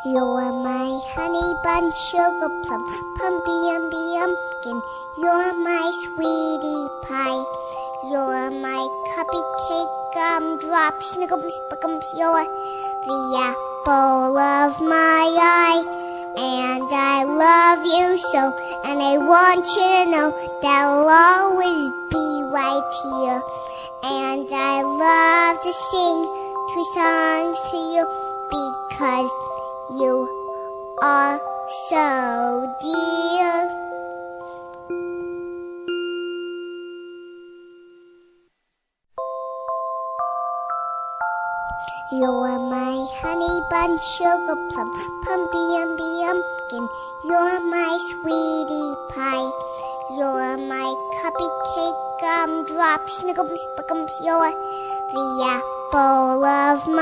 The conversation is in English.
You're my honey bun, sugar plum, pumpy umby umpkin. You're my sweetie pie. You're my cupcake gumdrop, snickums, spickums. You're the apple of my eye. And I love you so, and I want you to know that I'll always be right here. And I love to sing 3 songs to you because you are so dear. You're my honey bun, sugar plum, pumpy umby umpkin. You're my sweetie pie. You're my cupcake gumdrop, snickums, spickums. You're the apple of my